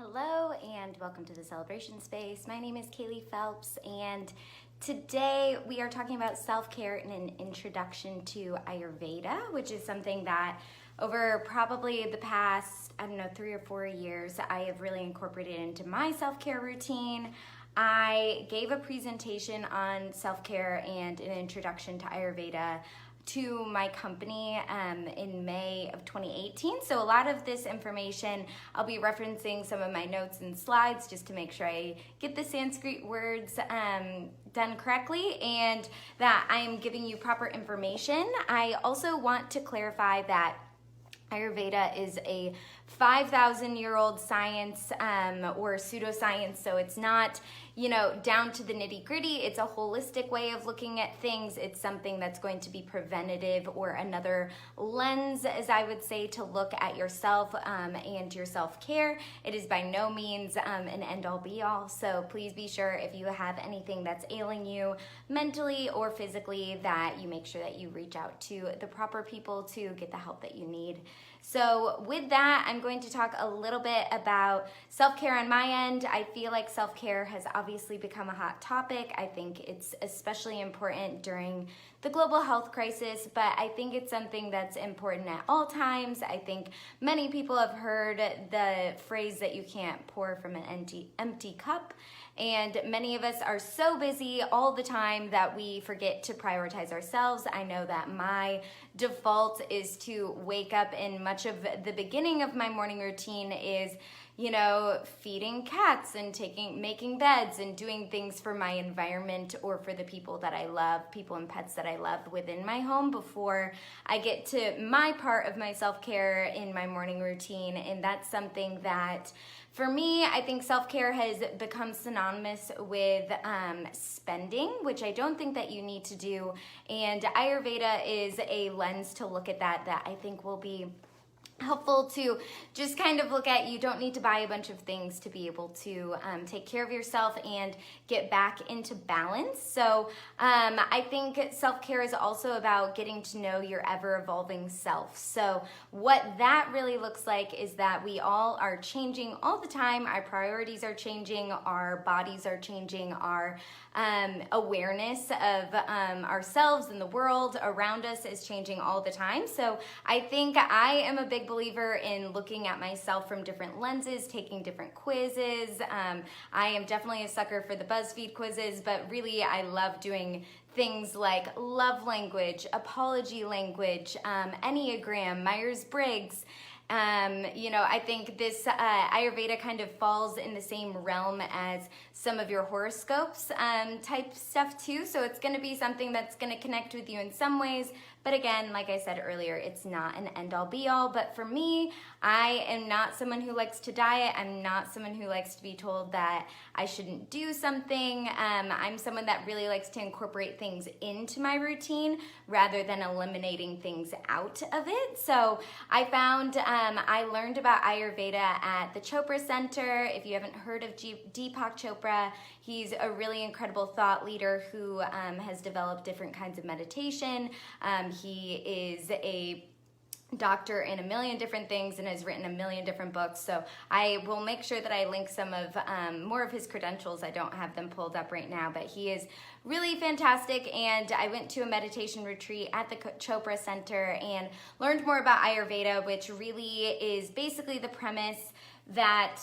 Hello and welcome to the Celebration Space. My name is Kaylee Phelps and today we are talking about self-care and an introduction to Ayurveda, which is something that over probably the past, 3 or 4 years, I have really incorporated into my self-care routine. I gave a presentation on self-care and an introduction to Ayurveda to my company in May of 2018. So a lot of this information, I'll be referencing some of my notes and slides just to make sure I get the Sanskrit words done correctly and that I am giving you proper information. I also want to clarify that Ayurveda is a 5,000-year-old science or pseudoscience, so it's not, down to the nitty-gritty. It's a holistic way of looking at things. It's something that's going to be preventative or another lens, as I would say, to look at yourself and your self-care. It is by no means an end-all be-all, so please be sure if you have anything that's ailing you mentally or physically that you make sure that you reach out to the proper people to get the help that you need. So with that, I'm going to talk a little bit about self-care on my end. I feel like self-care has obviously become a hot topic. I think it's especially important during the global health crisis, but I think it's something that's important at all times. I think many people have heard the phrase that you can't pour from an empty cup. And many of us are so busy all the time that we forget to prioritize ourselves. I know that my default is to wake up, and much of the beginning of my morning routine is feeding cats and making beds and doing things for my environment or for the people that I love, people and pets that I love within my home before I get to my part of my self-care in my morning routine. And that's something that, for me, I think self-care has become synonymous with spending, which I don't think that you need to do. And Ayurveda is a lens to look at that I think will be helpful to just kind of look at. You don't need to buy a bunch of things to be able to take care of yourself and get back into balance. So I think self-care is also about getting to know your ever-evolving self. So what that really looks like is that we all are changing all the time. Our priorities are changing, our bodies are changing, our awareness of ourselves and the world around us is changing all the time. So I think I am a big believer in looking at myself from different lenses, taking different quizzes. I am definitely a sucker for the BuzzFeed quizzes, but really I love doing things like love language, apology language, Enneagram, Myers-Briggs. I think this Ayurveda kind of falls in the same realm as some of your horoscopes type stuff too. So it's going to be something that's going to connect with you in some ways. But again, like I said earlier, it's not an end-all be-all. But for me, I am not someone who likes to diet. I'm not someone who likes to be told that I shouldn't do something. I'm someone that really likes to incorporate things into my routine rather than eliminating things out of it. So I found I learned about Ayurveda at the Chopra Center. If you haven't heard of Deepak Chopra, he's a really incredible thought leader who has developed different kinds of meditation. He is a doctor in a million different things and has written a million different books. So I will make sure that I link some of more of his credentials. I don't have them pulled up right now, but he is really fantastic. And I went to a meditation retreat at the Chopra Center and learned more about Ayurveda, which really is basically the premise that,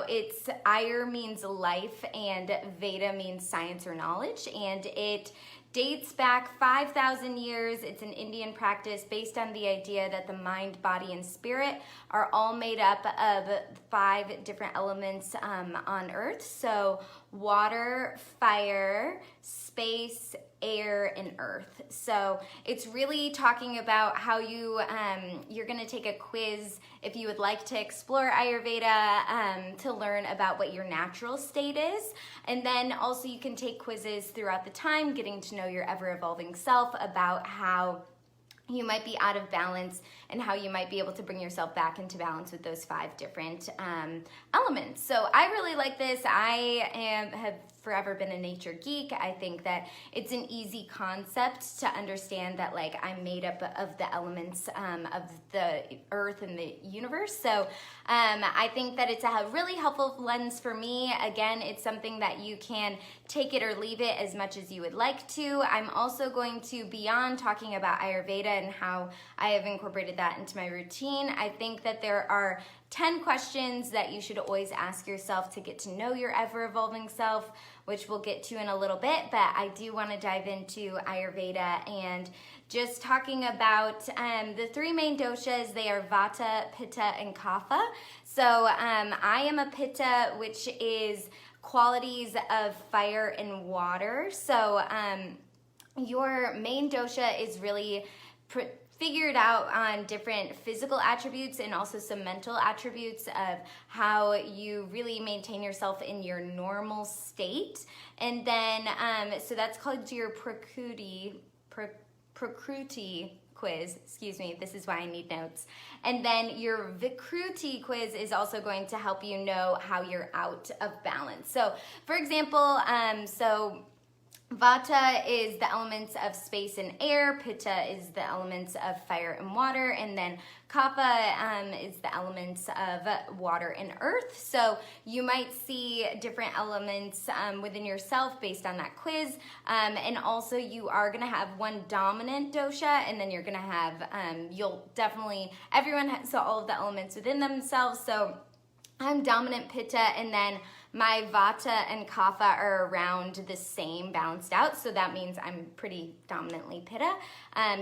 it's Ayur means life and Veda means science or knowledge. And it dates back 5,000 years. It's an Indian practice based on the idea that the mind, body, and spirit are all made up of 5 different elements on Earth. So water, fire, space, air, and earth. So it's really talking about how you're going to take a quiz if you would like to explore Ayurveda to learn about what your natural state is. And then also you can take quizzes throughout the time, getting to know your ever-evolving self about how you might be out of balance and how you might be able to bring yourself back into balance with those 5 different elements. So I really like this. I have forever been a nature geek. I think that it's an easy concept to understand that like I'm made up of the elements of the earth and the universe. So I think that it's a really helpful lens for me. Again, it's something that you can take it or leave it as much as you would like to. I'm also going to, beyond talking about Ayurveda and how I have incorporated that into my routine, I think that there are 10 questions that you should always ask yourself to get to know your ever-evolving self, which we'll get to in a little bit, but I do want to dive into Ayurveda and just talking about the three main doshas. They are vata, pitta, and kapha. So I am a pitta, which is qualities of fire and water. So your main dosha is really figured out on different physical attributes and also some mental attributes of how you really maintain yourself in your normal state. And then, so that's called your Prakruti quiz, excuse me, this is why I need notes. And then your Vikruti quiz is also going to help you know how you're out of balance. So for example, vata is the elements of space and air, pitta is the elements of fire and water, and then kapha is the elements of water and earth. So you might see different elements within yourself based on that quiz. And also you are gonna have one dominant dosha, and then you're gonna have, everyone has all of the elements within themselves. So I'm dominant pitta, and then my vata and kapha are around the same, balanced out, so that means I'm pretty dominantly pitta.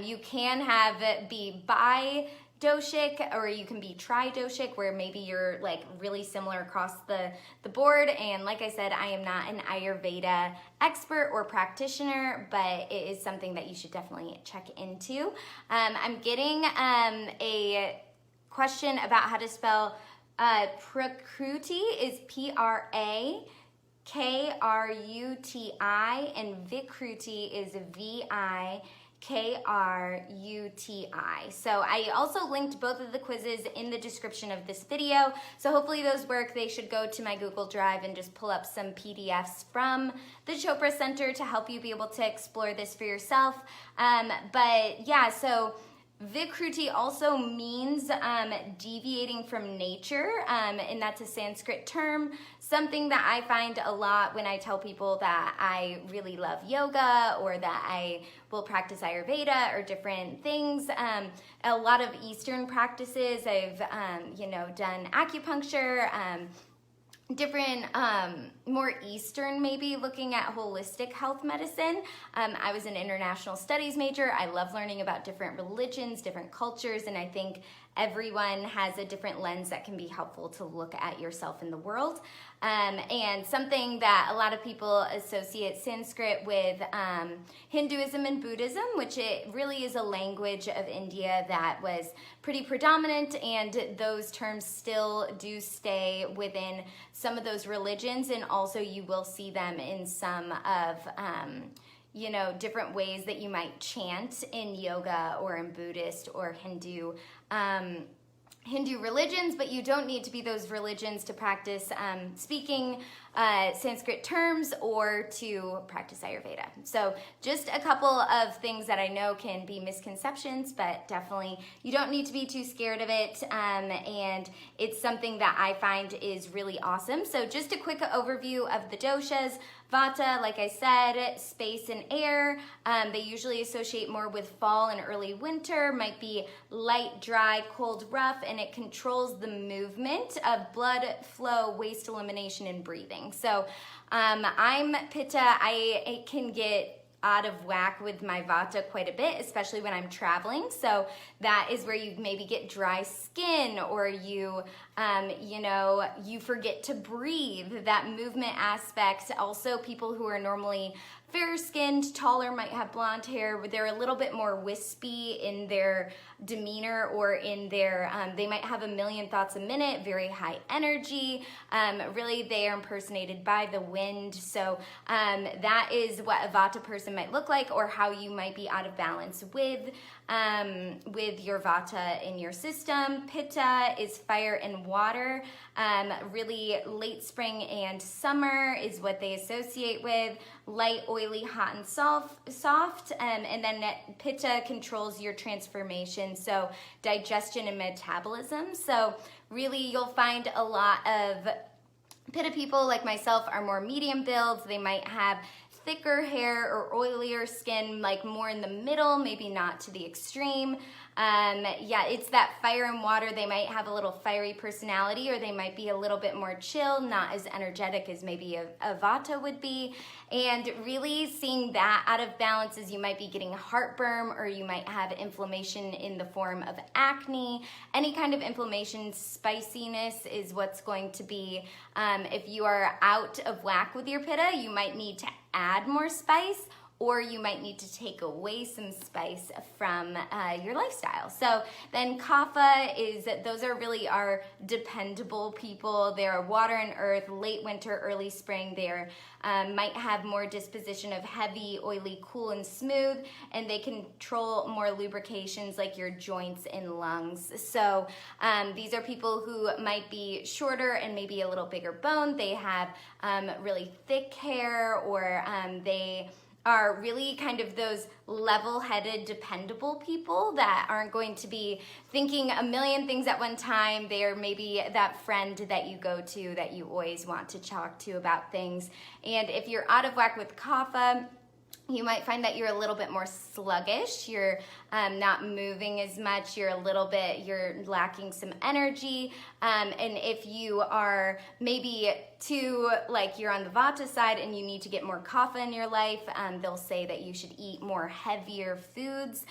You can have it be bi-doshic, or you can be tri-doshic, where maybe you're like really similar across the board. And like I said, I am not an Ayurveda expert or practitioner, but it is something that you should definitely check into. I'm getting a question about how to spell Prakruti is Prakruti, and Vikruti is Vikruti. So I also linked both of the quizzes in the description of this video. So hopefully those work. They should go to my Google Drive and just pull up some PDFs from the Chopra Center to help you be able to explore this for yourself. But yeah, so Vikruti also means deviating from nature, and that's a Sanskrit term, something that I find a lot when I tell people that I really love yoga or that I will practice Ayurveda or different things. A lot of Eastern practices, I've done acupuncture, different, more Eastern maybe, looking at holistic health medicine. I was an international studies major. I love learning about different religions, different cultures, and I think everyone has a different lens that can be helpful to look at yourself in the world. And something that a lot of people associate Sanskrit with Hinduism and Buddhism, which it really is a language of India that was pretty predominant, and those terms still do stay within some of those religions, and also you will see them in some of different ways that you might chant in yoga or in Buddhist or Hindu religions, but you don't need to be those religions to practice speaking Sanskrit terms or to practice Ayurveda. So just a couple of things that I know can be misconceptions, but definitely you don't need to be too scared of it, and it's something that I find is really awesome. So just a quick overview of the doshas. Vata, like I said, space and air. They usually associate more with fall and early winter, might be light, dry, cold, rough, and it controls the movement of blood flow, waste elimination, and breathing. So I'm Pitta. I can get out of whack with my vata quite a bit, especially when I'm traveling. So that is where you maybe get dry skin, or you forget to breathe, that movement aspect. Also, people who are normally fair-skinned, taller, might have blonde hair, but they're a little bit more wispy in their demeanor, or in their, they might have a million thoughts a minute, very high energy. Really, they are impersonated by the wind. So that is what a vata person might look like, or how you might be out of balance with with your vata in your system. Pitta is fire and water. Really late spring and summer is what they associate with. Light, oily, hot, and soft. And then Pitta controls your transformation, so digestion and metabolism. So really you'll find a lot of Pitta people like myself are more medium builds. They might have thicker hair or oilier skin, like more in the middle, maybe not to the extreme. Yeah, it's that fire and water. They might have a little fiery personality, or they might be a little bit more chill, not as energetic as maybe a vata would be. And really seeing that out of balance is you might be getting heartburn, or you might have inflammation in the form of acne. Any kind of inflammation, spiciness is what's going to be, if you are out of whack with your pitta, you might need to add more spice, or you might need to take away some spice from your lifestyle. So then kapha is, those are really our dependable people. They're water and earth, late winter, early spring. They're might have more disposition of heavy, oily, cool, and smooth, and they control more lubrications like your joints and lungs. So these are people who might be shorter and maybe a little bigger bone. They have really thick hair, or they are really kind of those level-headed, dependable people that aren't going to be thinking a million things at one time. They are maybe that friend that you go to that you always want to talk to about things. And if you're out of whack with kapha, you might find that you're a little bit more sluggish. You're not moving as much. You're lacking some energy. And if you are maybe too, like you're on the vata side and you need to get more kapha in your life, they'll say that you should eat more heavier foods,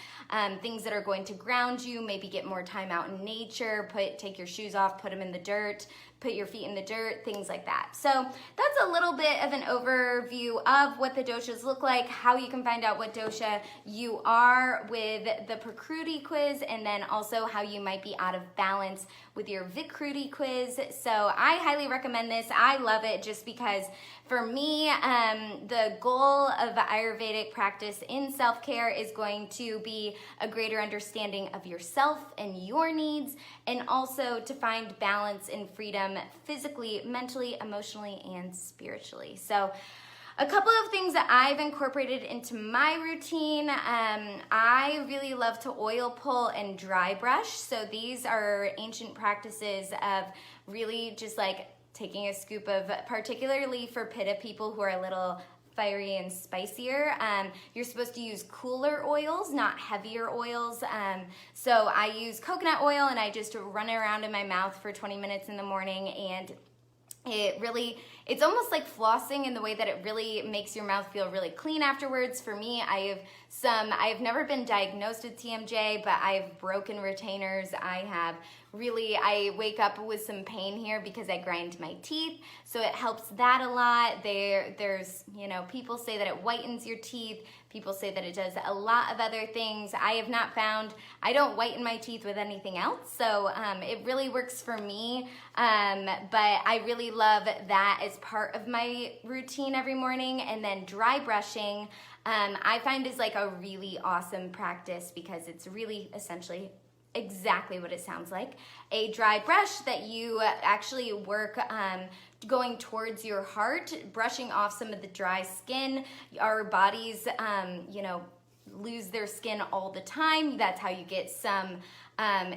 things that are going to ground you, maybe get more time out in nature, take your shoes off, put them in the dirt, put your feet in the dirt, things like that. So that's a little bit of an overview of what the doshas look like, how you can find out what dosha you are with the Prakriti quiz, and then also how you might be out of balance with your Vikruti quiz. So I highly recommend this. I love it just because for me, the goal of Ayurvedic practice in self-care is going to be a greater understanding of yourself and your needs, and also to find balance and freedom physically, mentally, emotionally, and spiritually. So a couple of things that I've incorporated into my routine. I really love to oil pull and dry brush. So these are ancient practices of really just like taking a scoop of, particularly for Pitta people who are a little fiery and spicier. You're supposed to use cooler oils, not heavier oils. So I use coconut oil and I just run it around in my mouth for 20 minutes in the morning, and it's almost like flossing in the way that it really makes your mouth feel really clean afterwards. For me, I have never been diagnosed with TMJ, but I have broken retainers. I wake up with some pain here because I grind my teeth, so it helps that a lot. There's, people say that it whitens your teeth. People say that it does a lot of other things. I don't whiten my teeth with anything else, so it really works for me. But I really love that as part of my routine every morning. And then dry brushing, I find is like a really awesome practice because it's really essentially exactly what it sounds like. A dry brush that you actually work going towards your heart, brushing off some of the dry skin. Our bodies, lose their skin all the time. That's how you get some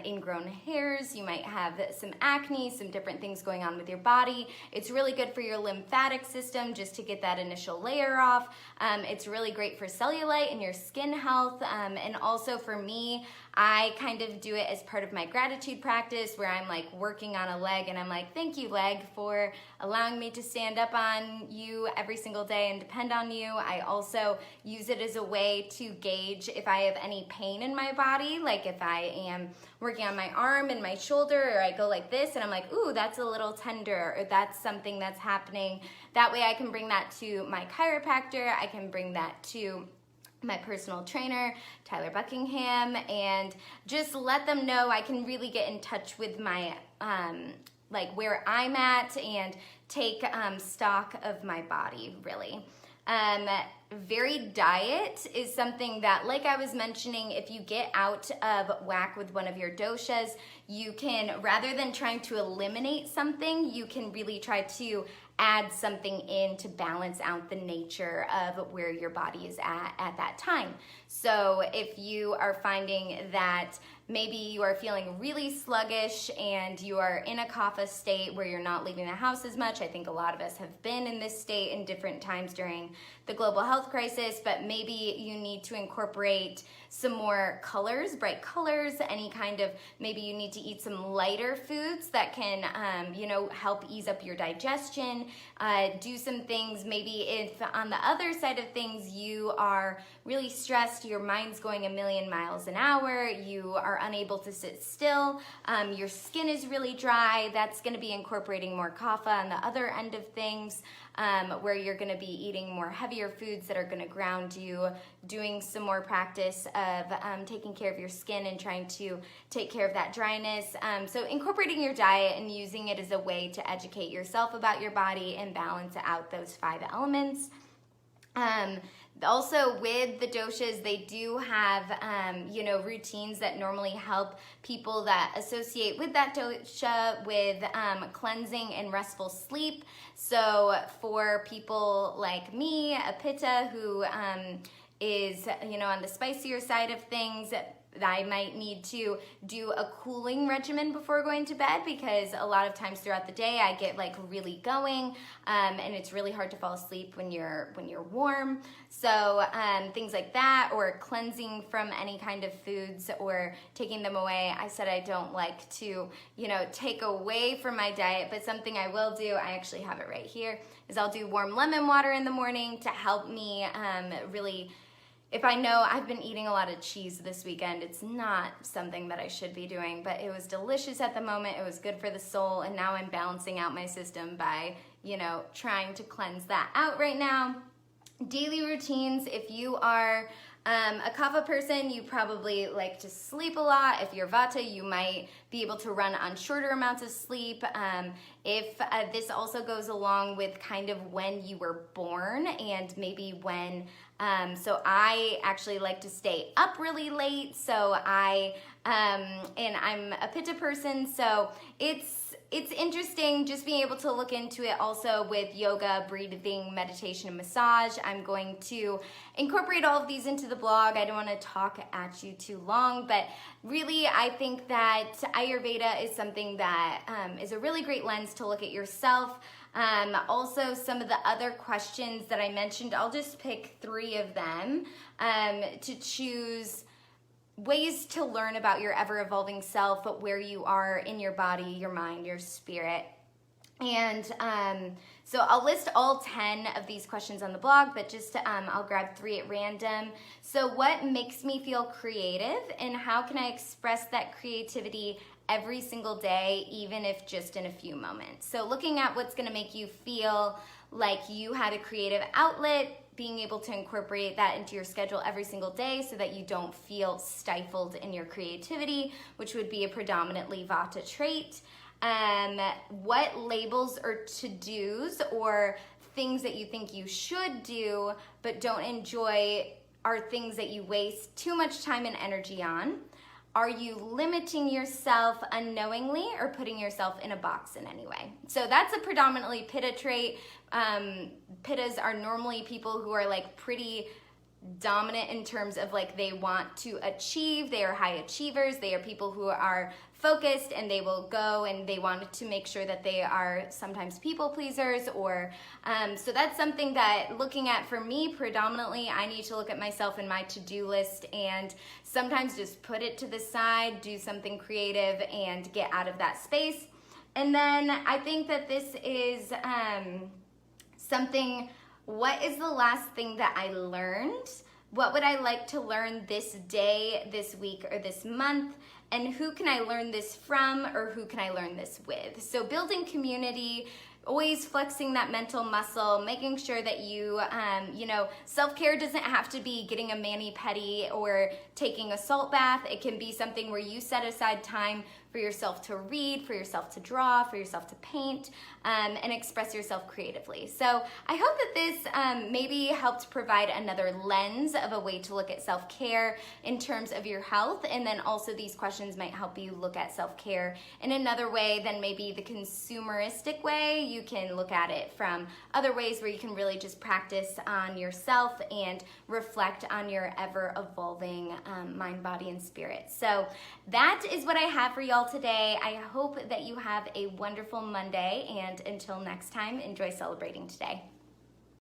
ingrown hairs. You might have some acne, some different things going on with your body. It's really good for your lymphatic system just to get that initial layer off. It's really great for cellulite and your skin health. And also for me, I kind of do it as part of my gratitude practice where I'm like working on a leg and I'm like, thank you, leg, for allowing me to stand up on you every single day and depend on you. I also use it as a way to gauge if I have any pain in my body, like if I am working on my arm and my shoulder, or I go like this and I'm like, ooh, that's a little tender, or that's something that's happening. That way I can bring that to my chiropractor. I can bring that to my personal trainer, Tyler Buckingham, and just let them know. I can really get in touch with my, like where I'm at and take stock of my body, really. varied diet is something that, like I was mentioning, if you get out of whack with one of your doshas, you can, rather than trying to eliminate something, you can really try to add something in to balance out the nature of where your body is at that time. So if you are finding that maybe you are feeling really sluggish and you are in a kapha state where you're not leaving the house as much, I think a lot of us have been in this state in different times during the global health crisis, but maybe you need to incorporate some more colors, bright colors, any kind of, maybe you need to eat some lighter foods that can, help ease up your digestion, do some things, maybe if on the other side of things you are really stressed, your mind's going a million miles an hour, you are unable to sit still, your skin is really dry, that's going to be incorporating more kapha on the other end of things, where you're going to be eating more heavier foods that are going to ground you, doing some more practice of taking care of your skin and trying to take care of that dryness. So incorporating your diet and using it as a way to educate yourself about your body and balance out those 5 elements. Also with the doshas, they do have, routines that normally help people that associate with that dosha with cleansing and restful sleep. So for people like me, a pitta, who is, on the spicier side of things, I might need to do a cooling regimen before going to bed, because a lot of times throughout the day I get like really going, and it's really hard to fall asleep when you're warm. So things like that, or cleansing from any kind of foods or taking them away. I said I don't like to, take away from my diet, but something I will do, I actually have it right here, is I'll do warm lemon water in the morning to help me really. If I know I've been eating a lot of cheese this weekend, it's not something that I should be doing, but it was delicious at the moment, it was good for the soul, and now I'm balancing out my system by, trying to cleanse that out right now. Daily routines, if you are a kapha person, you probably like to sleep a lot. If you're vata, you might be able to run on shorter amounts of sleep. If this also goes along with kind of when you were born and maybe when, so I actually like to stay up really late. So and I'm a pitta person, so it's interesting just being able to look into it also with yoga, breathing, meditation, and massage. I'm going to incorporate all of these into the blog. I don't want to talk at you too long, but really I think that Ayurveda is something that is a really great lens to look at yourself. Also, some of the other questions that I mentioned, I'll just pick 3 of them to choose ways to learn about your ever-evolving self, but where you are in your body, your mind, your spirit. And so I'll list all 10 of these questions on the blog, but just I'll grab 3 at random. So what makes me feel creative, and how can I express that creativity every single day, even if just in a few moments? So looking at what's going to make you feel like you had a creative outlet, being able to incorporate that into your schedule every single day so that you don't feel stifled in your creativity, which would be a predominantly vata trait. What labels or to-dos or things that you think you should do but don't enjoy are things that you waste too much time and energy on? Are you limiting yourself unknowingly or putting yourself in a box in any way? So that's a predominantly pitta trait. Pittas are normally people who are like pretty dominant in terms of like they want to achieve, they are high achievers, they are people who are focused and they will go and they want to make sure that they are sometimes people pleasers, or so that's something that looking at for me predominantly, I need to look at myself in my to-do list and sometimes just put it to the side, do something creative and get out of that space. And then I think that this is something, what is the last thing that I learned? What would I like to learn this day, this week, or this month? And who can I learn this from, or who can I learn this with? So building community, always flexing that mental muscle, making sure that you, self-care doesn't have to be getting a mani-pedi or taking a salt bath. It can be something where you set aside time for yourself to read, for yourself to draw, for yourself to paint, and express yourself creatively. So I hope that this maybe helped provide another lens of a way to look at self-care in terms of your health, and then also these questions might help you look at self-care in another way than maybe the consumeristic way. You can look at it from other ways where you can really just practice on yourself and reflect on your ever-evolving mind, body, and spirit. So that is what I have for y'all today. I hope that you have a wonderful Monday, and until next time, enjoy celebrating today.